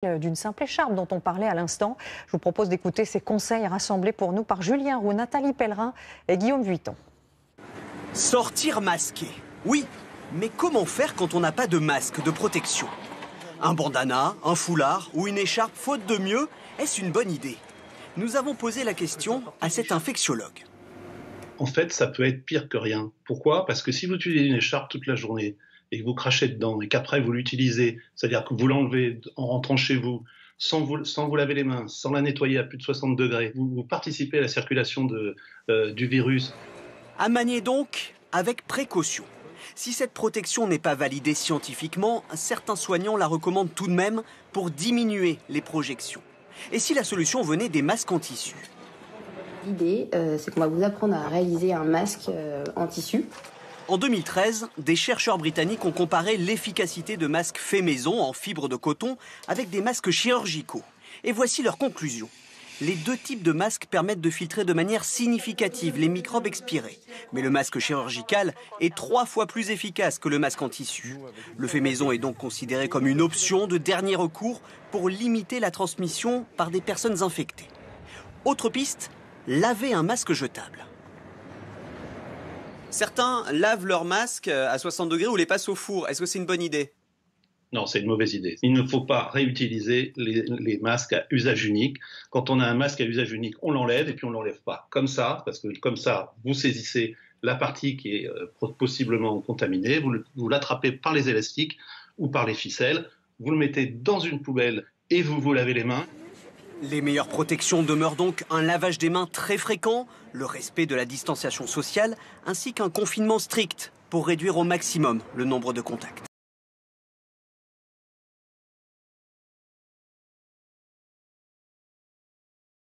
D'une simple écharpe dont on parlait à l'instant. Je vous propose d'écouter ces conseils rassemblés pour nous par Julien Roux, Nathalie Pellerin et Guillaume Vuitton. Sortir masqué, oui, mais comment faire quand on n'a pas de masque de protection? Un bandana, un foulard ou une écharpe faute de mieux, est-ce une bonne idée? Nous avons posé la question à cet infectiologue. En fait, ça peut être pire que rien. Pourquoi? Parce que si vous utilisez une écharpe toute la journée et que vous crachez dedans et qu'après vous l'utilisez, c'est-à-dire que vous l'enlevez en rentrant chez vous, sans vous laver les mains, sans la nettoyer à plus de 60 degrés, vous participez à la circulation du virus. À manier donc avec précaution. Si cette protection n'est pas validée scientifiquement, certains soignants la recommandent tout de même pour diminuer les projections. Et si la solution venait des masques en tissu? L'idée, c'est qu'on va vous apprendre à réaliser un masque en tissu. En 2013, des chercheurs britanniques ont comparé l'efficacité de masques faits maison en fibre de coton avec des masques chirurgicaux. Et voici leur conclusion. Les deux types de masques permettent de filtrer de manière significative les microbes expirés. Mais le masque chirurgical est 3 fois plus efficace que le masque en tissu. Le fait maison est donc considéré comme une option de dernier recours pour limiter la transmission par des personnes infectées. Autre piste, laver un masque jetable. Certains lavent leur masque à 60 degrés ou les passent au four. Est-ce que c'est une bonne idée? Non, c'est une mauvaise idée. Il ne faut pas réutiliser les masques à usage unique. Quand on a un masque à usage unique, on l'enlève et puis on ne l'enlève pas. Comme ça, parce que comme ça, vous saisissez la partie qui est possiblement contaminée, vous l'attrapez par les élastiques ou par les ficelles, vous le mettez dans une poubelle et vous vous lavez les mains. Les meilleures protections demeurent donc un lavage des mains très fréquent, le respect de la distanciation sociale, ainsi qu'un confinement strict pour réduire au maximum le nombre de contacts.